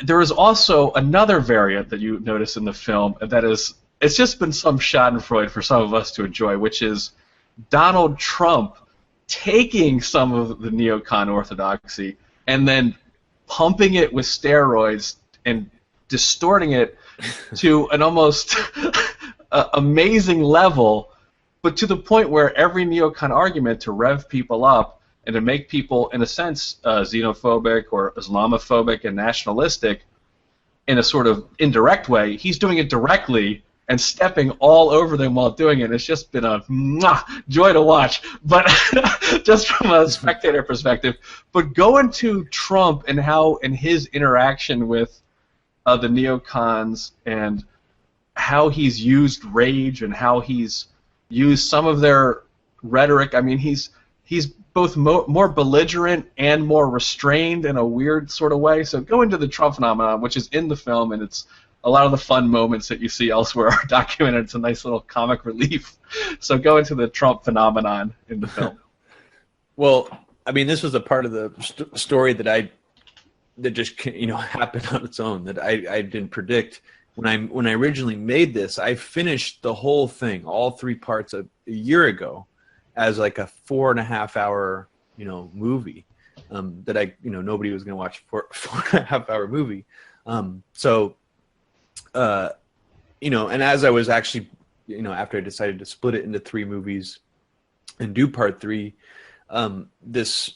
there is also another variant that you notice in the film that is, it's just been some schadenfreude for some of us to enjoy, which is Donald Trump taking some of the neocon orthodoxy and then pumping it with steroids and distorting it to an almost amazing level, but to the point where every neocon argument to rev people up and to make people, in a sense, xenophobic or Islamophobic and nationalistic in a sort of indirect way, he's doing it directly and stepping all over them while doing it. It's just been a joy to watch, but just from a spectator perspective. But going to Trump and how, in his interaction with the neocons and how he's used rage and how he's used some of their rhetoric. I mean, he's both more belligerent and more restrained in a weird sort of way. So go into the Trump phenomenon, which is in the film, and it's a lot of the fun moments that you see elsewhere are documented. It's a nice little comic relief. So go into the Trump phenomenon in the film. Well, I mean, this was a part of the story that just happened on its own that I didn't predict. When I originally made this, I finished the whole thing, all 3 parts, a year ago, as like a 4.5 hour movie that nobody was going to watch a 4.5 hour movie. And as I was actually, after I decided to split it into 3 movies and do part 3, this,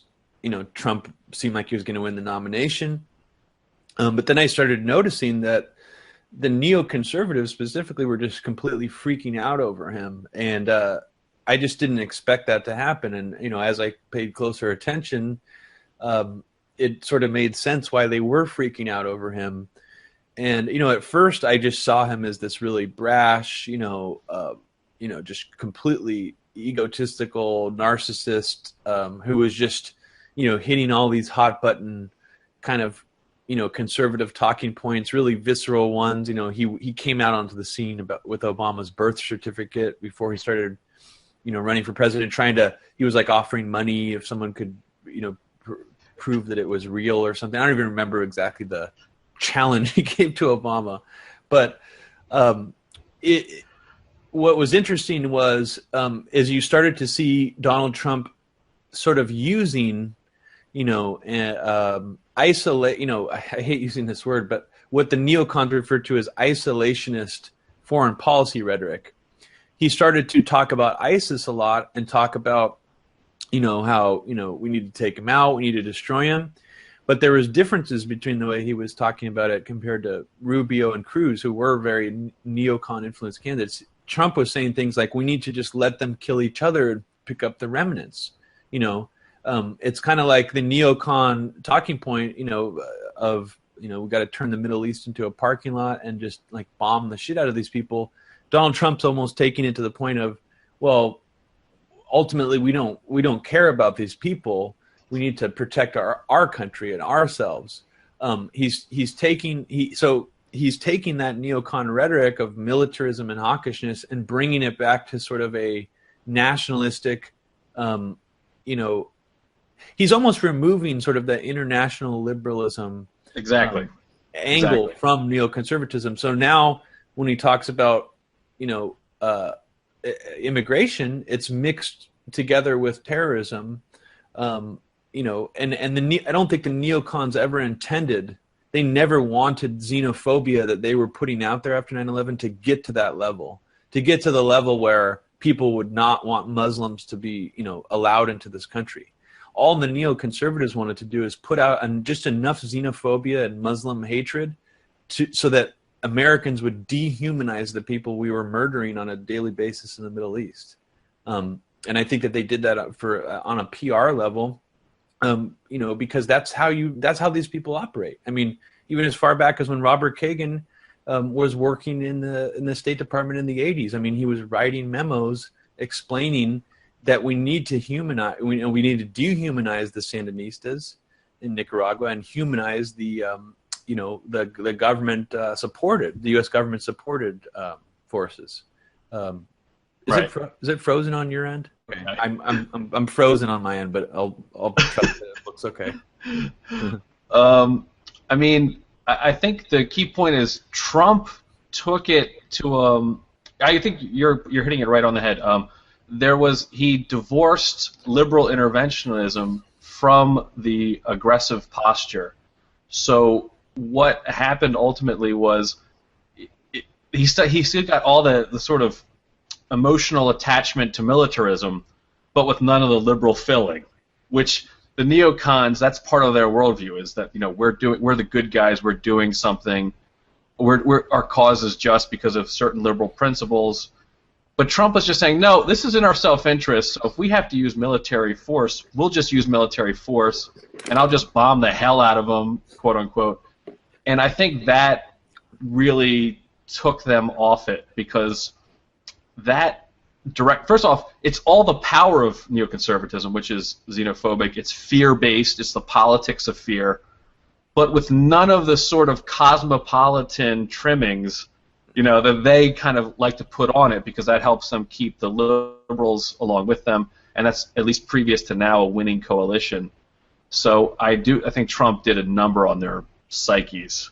Trump seemed like he was going to win the nomination. But then I started noticing that the neoconservatives specifically were just completely freaking out over him. And I just didn't expect that to happen. And, as I paid closer attention, it sort of made sense why they were freaking out over him. And, at first I just saw him as this really brash, just completely egotistical narcissist who was just, hitting all these hot button kind of, conservative talking points, really visceral ones. He came out onto the scene with Obama's birth certificate before he started, running for president, he was like offering money if someone could, prove that it was real or something. I don't even remember exactly the challenge he gave to Obama, but what was interesting was as you started to see Donald Trump sort of using, isolate. I hate using this word, but what the neocons refer to as isolationist foreign policy rhetoric. He started to talk about ISIS a lot and talk about, how we need to take him out, we need to destroy him. But there was differences between the way he was talking about it compared to Rubio and Cruz, who were very neocon influenced candidates. Trump was saying things like, we need to just let them kill each other and pick up the remnants. It's kind of like the neocon talking point, of, we got to turn the Middle East into a parking lot and just like bomb the shit out of these people. Donald Trump's almost taking it to the point of, well, ultimately we don't care about these people. We need to protect our country and ourselves. He's taking that neocon rhetoric of militarism and hawkishness and bringing it back to sort of a nationalistic, he's almost removing sort of the international liberalism angle from neoconservatism. So now when he talks about, immigration, it's mixed together with terrorism. I don't think the neocons ever intended, they never wanted xenophobia that they were putting out there after 9/11 to get to that level, to get to the level where people would not want Muslims to be, allowed into this country. All the neoconservatives wanted to do is put out just enough xenophobia and Muslim hatred so that Americans would dehumanize the people we were murdering on a daily basis in the Middle East. And I think that they did that on a PR level. Because that's how these people operate. I mean, even as far back as when Robert Kagan was working in the State Department in the 80s. I mean, he was writing memos explaining that we need to we need to dehumanize the Sandinistas in Nicaragua and humanize the government supported, the U.S. government supported forces. Is it frozen on your end? Okay. I'm frozen on my end, but I'll trust that it looks okay. I mean, I think the key point is Trump took it to. I think you're hitting it right on the head. He divorced liberal interventionism from the aggressive posture. So what happened ultimately was he still got all the sort of emotional attachment to militarism, but with none of the liberal filling, which the neocons, that's part of their worldview, is that we're the good guys, we're doing something, our cause is just because of certain liberal principles. But Trump was just saying, no, this is in our self-interest, so if we have to use military force, we'll just use military force, and I'll just bomb the hell out of them, quote unquote. And I think that really took them off it, because that first off, it's all the power of neoconservatism, which is xenophobic, it's fear-based, it's the politics of fear, but with none of the sort of cosmopolitan trimmings that they kind of like to put on it, because that helps them keep the liberals along with them, and that's, at least previous to now, a winning coalition. So I think Trump did a number on their psyches.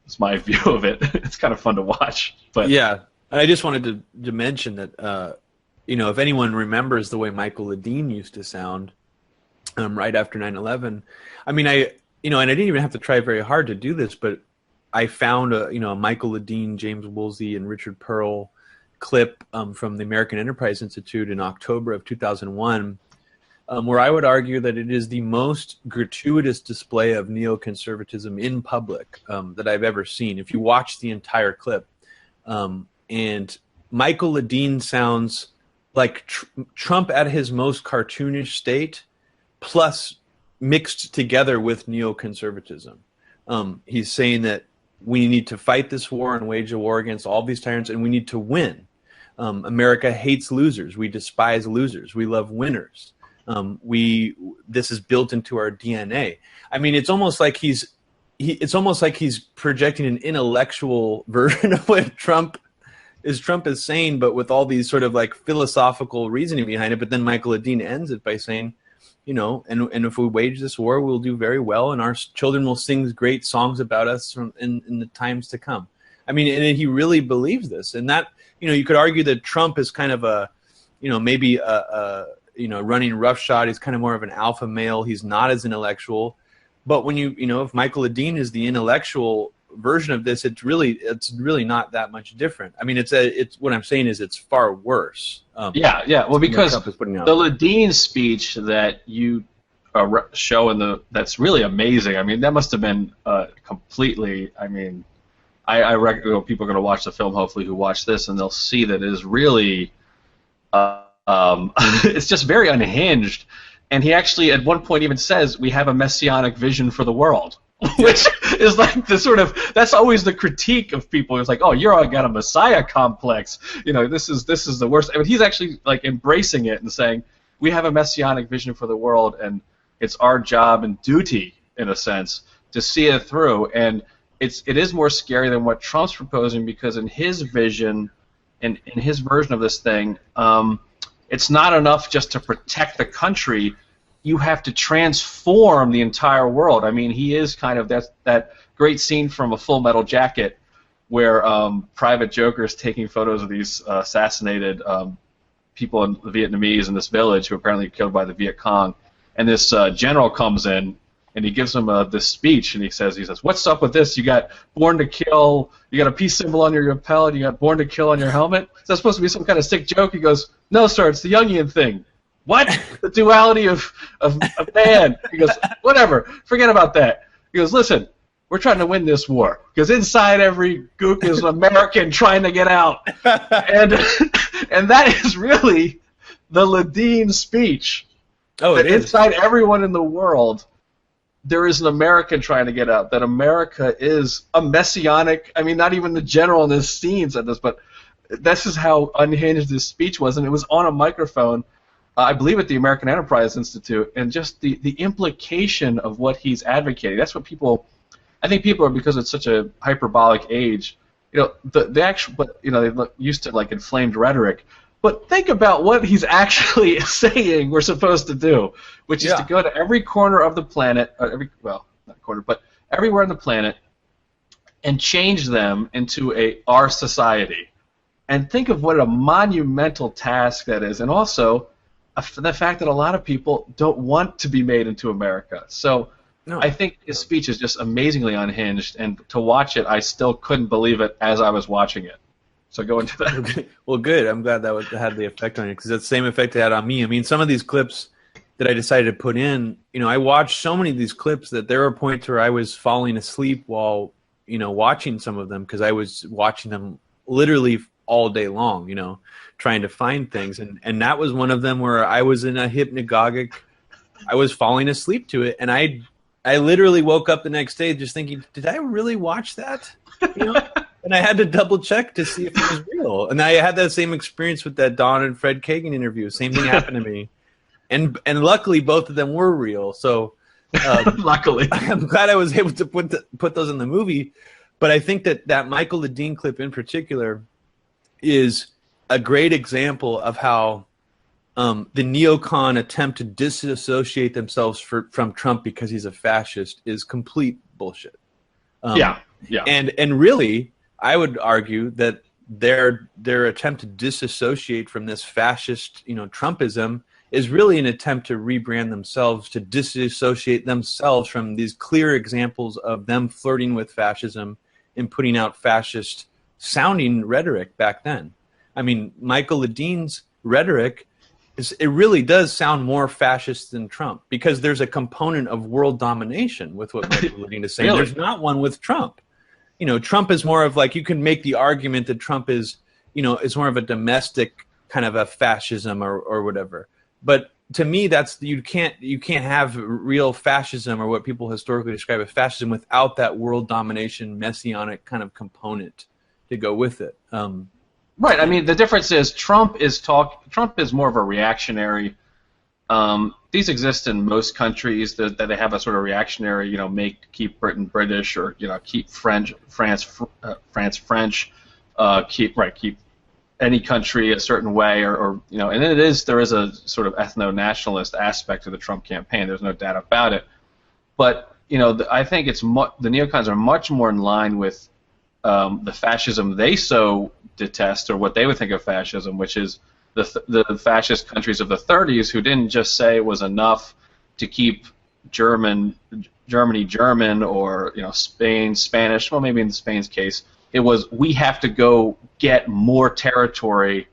It's my view of it. It's kind of fun to watch. But yeah, I just wanted to mention that if anyone remembers the way Michael Ledeen used to sound right after 9/11, I mean, and I didn't even have to try very hard to do this, but I found a Michael Ledeen, James Woolsey, and Richard Pearl clip from the American Enterprise Institute in October of 2001, where I would argue that it is the most gratuitous display of neoconservatism in public that I've ever seen. If you watch the entire clip, and Michael Ledeen sounds like Trump at his most cartoonish state, plus mixed together with neoconservatism. He's saying that we need to fight this war and wage a war against all these tyrants, and we need to win. America hates losers. We despise losers. We love winners. This is built into our DNA. I mean, it's almost like he's projecting an intellectual version of what Trump is saying, but with all these sort of like philosophical reasoning behind it. But then Michael Ledeen ends it by saying, and if we wage this war, we'll do very well, and our children will sing great songs about us in the times to come. I mean, and he really believes this, and that you could argue that Trump is kind of a, maybe a running roughshod. He's kind of more of an alpha male. He's not as intellectual, but when if Michael Ledeen is the intellectual version of this, it's really not that much different. I mean, it's what I'm saying is it's far worse. Yeah. Well, because the Ledeen speech that you show that's really amazing. I mean, that must have been completely. I mean, I reckon people are going to watch the film, hopefully, who watch this, and they'll see that it is really. It's just very unhinged, and he actually at one point even says, "We have a messianic vision for the world." Which is like the sort of, that's always the critique of people. It's like, oh, you're all got a messiah complex. This is the worst. I mean, he's actually like embracing it and saying, we have a messianic vision for the world, and it's our job and duty, in a sense, to see it through. And it is more scary than what Trump's proposing, because in his vision, in his version of this thing, it's not enough just to protect the country. You have to transform the entire world. I mean, he is kind of that great scene from A Full Metal Jacket where Private Joker is taking photos of these assassinated people, in the Vietnamese in this village who are apparently killed by the Viet Cong. And this general comes in and he gives him this speech, and he says, what's up with this? You got Born to Kill, you got a peace symbol on your lapel, and you got Born to Kill on your helmet? Is that supposed to be some kind of sick joke? He goes, no, sir, it's the Jungian thing. What? The duality of man. He goes, whatever, forget about that. He goes, listen, we're trying to win this war, because inside every gook is an American trying to get out. And that is really the Ledeen speech. Oh, it is. Inside everyone in the world, there is an American trying to get out, that America is a messianic, I mean, not even the general in this scene said this, but this is how unhinged this speech was, and it was on a microphone, I believe at the American Enterprise Institute, and just the implication of what he's advocating. That's what I think people are, because it's such a hyperbolic age, the actual, but they look used to like inflamed rhetoric. But think about what he's actually saying we're supposed to do, which is to go to every corner of the planet, not corner, but everywhere on the planet, and change them into our society. And think of what a monumental task that is, and also the fact that a lot of people don't want to be made into America. So No. I think his speech is just amazingly unhinged, and to watch it, I still couldn't believe it as I was watching it. So go into that. Well, good. I'm glad that had the effect on you, because that's the same effect it had on me. I mean, some of these clips that I decided to put in, I watched so many of these clips that there were points where I was falling asleep while, watching some of them, because I was watching them literally all day long, trying to find things. And that was one of them where I was in a hypnagogic, I was falling asleep to it. And I literally woke up the next day just thinking, did I really watch that? And I had to double check to see if it was real. And I had that same experience with that Don and Fred Kagan interview. Same thing happened to me. And luckily, both of them were real. So luckily, I'm glad I was able to put those in the movie. But I think that Michael Ledeen clip in particular is a great example of how the neocon attempt to disassociate themselves from Trump because he's a fascist is complete bullshit. Yeah. And really, I would argue that their attempt to disassociate from this fascist, Trumpism is really an attempt to rebrand themselves, to disassociate themselves from these clear examples of them flirting with fascism and putting out fascist sounding rhetoric back then. I mean, Michael Ledeen's rhetoric it really does sound more fascist than Trump, because there's a component of world domination with what Michael Ledeen is saying. Really? There's not one with Trump. Trump is more of like, you can make the argument that Trump is, is more of a domestic kind of a fascism or whatever. But to me, that's you can't have real fascism, or what people historically describe as fascism, without that world domination messianic kind of component to go with it. Right. I mean, the difference is Trump is more of a reactionary. These exist in most countries that they have a sort of reactionary, keep Britain British, or keep France French, keep any country a certain way, or and there is a sort of ethno-nationalist aspect to the Trump campaign. There's no doubt about it. But I think the neocons are much more in line with the fascism they so detest, or what they would think of fascism, which is the fascist countries of the 30s, who didn't just say it was enough to keep Germany German, or Spain Spanish. Well, maybe in Spain's case, it was, we have to go get more territory.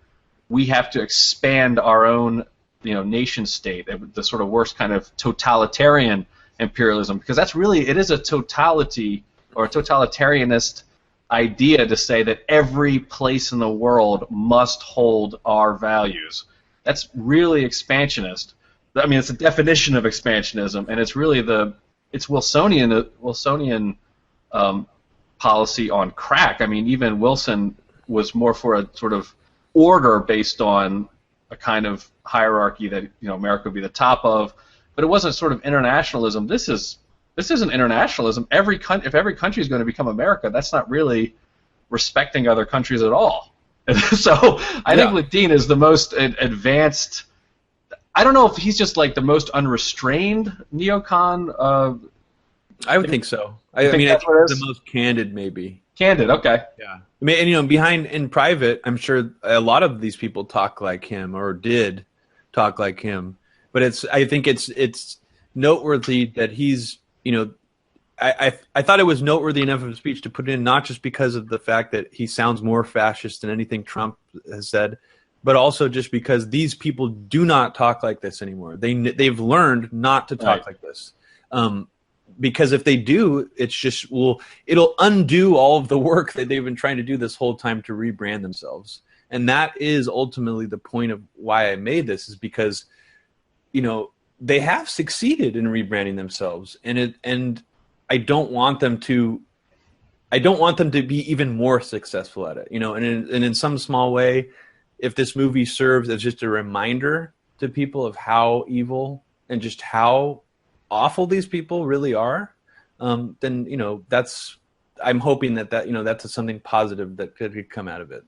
We have to expand our own nation state. The sort of worst kind of totalitarian imperialism, because it is a totality, or a totalitarianist idea to say that every place in the world must hold our values. That's really expansionist. I mean, it's a definition of expansionism, and it's really it's Wilsonian policy on crack. I mean, even Wilson was more for a sort of order based on a kind of hierarchy that America would be the top of, but it wasn't sort of internationalism. This isn't internationalism. If every country is going to become America, that's not really respecting other countries at all. So I think Ledeen is the most advanced. I don't know if he's just like the most unrestrained neocon. I would think so. I mean, I think the most candid, maybe. Candid, okay. Yeah. I mean, and behind in private, I'm sure a lot of these people talk like him, or did talk like him. But I think it's noteworthy that he's. I thought it was noteworthy enough of a speech to put in, not just because of the fact that he sounds more fascist than anything Trump has said, but also just because these people do not talk like this anymore. They've learned not to talk like this. Because if they do, it'll undo all of the work that they've been trying to do this whole time to rebrand themselves. And that is ultimately the point of why I made this, is because, they have succeeded in rebranding themselves, and I don't want them to be even more successful at it, and in some small way, if this movie serves as just a reminder to people of how evil and just how awful these people really are, then I'm hoping that that's something positive that could come out of it.